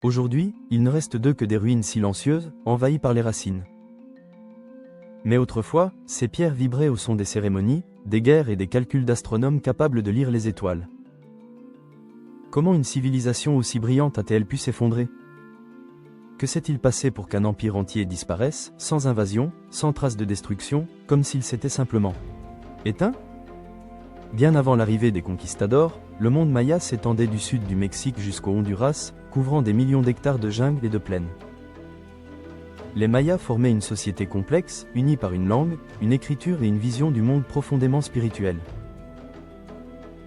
Aujourd'hui, il ne reste d'eux que des ruines silencieuses, envahies par les racines. Mais autrefois, ces pierres vibraient au son des cérémonies, des guerres et des calculs d'astronomes capables de lire les étoiles. Comment une civilisation aussi brillante a-t-elle pu s'effondrer? Que s'est-il passé pour qu'un empire entier disparaisse, sans invasion, sans trace de destruction, comme s'il s'était simplement éteint? Bien avant l'arrivée des conquistadors, le monde maya s'étendait du sud du Mexique jusqu'au Honduras, couvrant des millions d'hectares de jungle et de plaines. Les Mayas formaient une société complexe, unie par une langue, une écriture et une vision du monde profondément spirituelle.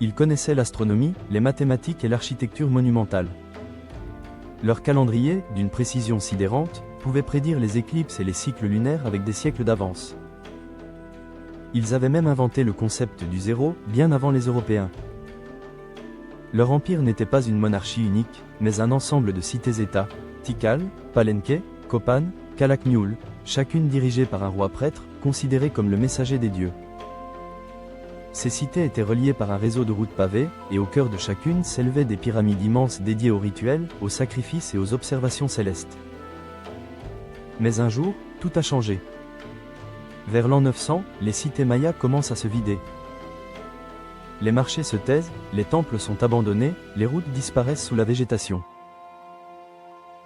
Ils connaissaient l'astronomie, les mathématiques et l'architecture monumentale. Leur calendrier, d'une précision sidérante, pouvait prédire les éclipses et les cycles lunaires avec des siècles d'avance. Ils avaient même inventé le concept du zéro, bien avant les Européens. Leur empire n'était pas une monarchie unique, mais un ensemble de cités-États, Tikal, Palenque, Copan, Calakmul, chacune dirigée par un roi prêtre, considéré comme le messager des dieux. Ces cités étaient reliées par un réseau de routes pavées, et au cœur de chacune s'élevaient des pyramides immenses dédiées aux rituels, aux sacrifices et aux observations célestes. Mais un jour, tout a changé. Vers l'an 900, les cités mayas commencent à se vider. Les marchés se taisent, les temples sont abandonnés, les routes disparaissent sous la végétation.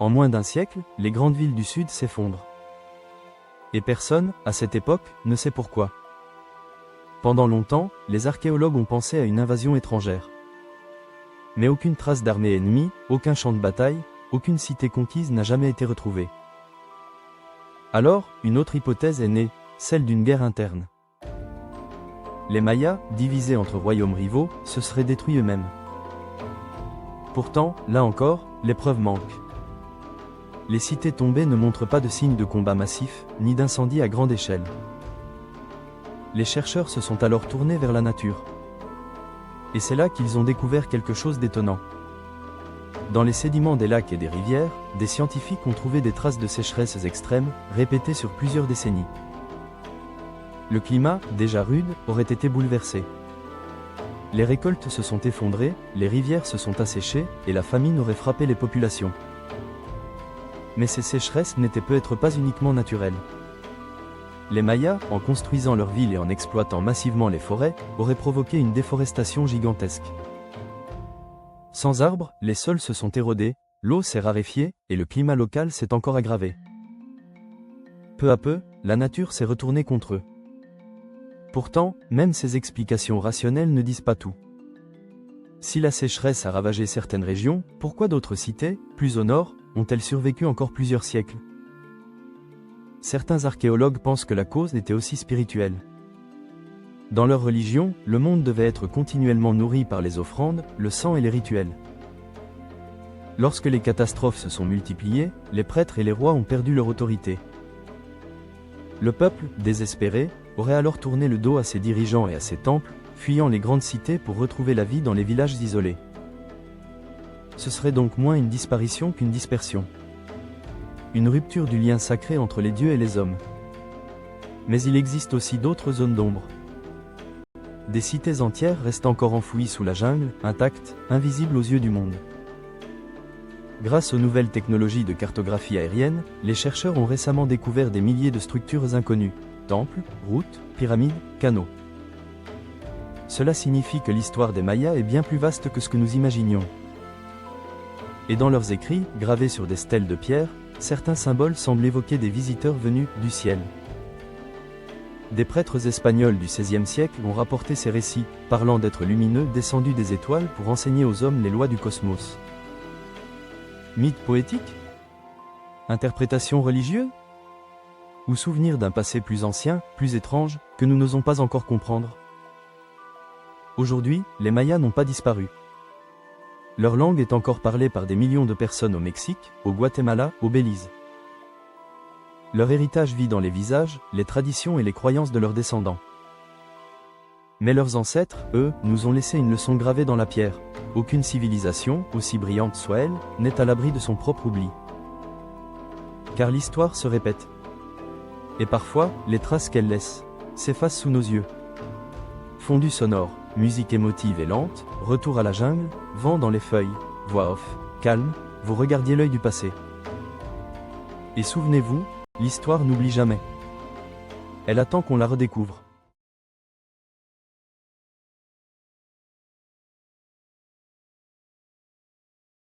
En moins d'un siècle, les grandes villes du sud s'effondrent. Et personne, à cette époque, ne sait pourquoi. Pendant longtemps, les archéologues ont pensé à une invasion étrangère. Mais aucune trace d'armée ennemie, aucun champ de bataille, aucune cité conquise n'a jamais été retrouvée. Alors, une autre hypothèse est née, celle d'une guerre interne. Les Mayas, divisés entre royaumes rivaux, se seraient détruits eux-mêmes. Pourtant, là encore, les preuves manquent. Les cités tombées ne montrent pas de signes de combat massif, ni d'incendie à grande échelle. Les chercheurs se sont alors tournés vers la nature. Et c'est là qu'ils ont découvert quelque chose d'étonnant. Dans les sédiments des lacs et des rivières, des scientifiques ont trouvé des traces de sécheresses extrêmes, répétées sur plusieurs décennies. Le climat, déjà rude, aurait été bouleversé. Les récoltes se sont effondrées, les rivières se sont asséchées, et la famine aurait frappé les populations. Mais ces sécheresses n'étaient peut-être pas uniquement naturelles. Les Mayas, en construisant leurs villes et en exploitant massivement les forêts, auraient provoqué une déforestation gigantesque. Sans arbres, les sols se sont érodés, l'eau s'est raréfiée, et le climat local s'est encore aggravé. Peu à peu, la nature s'est retournée contre eux. Pourtant, même ces explications rationnelles ne disent pas tout. Si la sécheresse a ravagé certaines régions, pourquoi d'autres cités, plus au nord, ont-elles survécu encore plusieurs siècles? Certains archéologues pensent que la cause était aussi spirituelle. Dans leur religion, le monde devait être continuellement nourri par les offrandes, le sang et les rituels. Lorsque les catastrophes se sont multipliées, les prêtres et les rois ont perdu leur autorité. Le peuple, désespéré, aurait alors tourné le dos à ses dirigeants et à ses temples, fuyant les grandes cités pour retrouver la vie dans les villages isolés. Ce serait donc moins une disparition qu'une dispersion. Une rupture du lien sacré entre les dieux et les hommes. Mais il existe aussi d'autres zones d'ombre. Des cités entières restent encore enfouies sous la jungle, intactes, invisibles aux yeux du monde. Grâce aux nouvelles technologies de cartographie aérienne, les chercheurs ont récemment découvert des milliers de structures inconnues, temples, routes, pyramides, canaux. Cela signifie que l'histoire des Mayas est bien plus vaste que ce que nous imaginions. Et dans leurs écrits, gravés sur des stèles de pierre, certains symboles semblent évoquer des visiteurs venus du ciel. Des prêtres espagnols du XVIe siècle ont rapporté ces récits, parlant d'êtres lumineux descendus des étoiles pour enseigner aux hommes les lois du cosmos. Mythe poétique? Interprétation religieuse? Ou souvenir d'un passé plus ancien, plus étrange, que nous n'osons pas encore comprendre? Aujourd'hui, les Mayas n'ont pas disparu. Leur langue est encore parlée par des millions de personnes au Mexique, au Guatemala, au Belize. Leur héritage vit dans les visages, les traditions et les croyances de leurs descendants. Mais leurs ancêtres, eux, nous ont laissé une leçon gravée dans la pierre. Aucune civilisation, aussi brillante soit-elle, n'est à l'abri de son propre oubli. Car l'histoire se répète. Et parfois, les traces qu'elle laisse s'effacent sous nos yeux. Fondu sonore, musique émotive et lente, retour à la jungle, vent dans les feuilles, voix off, calme, vous regardiez l'œil du passé. Et souvenez-vous, l'histoire n'oublie jamais. Elle attend qu'on la redécouvre.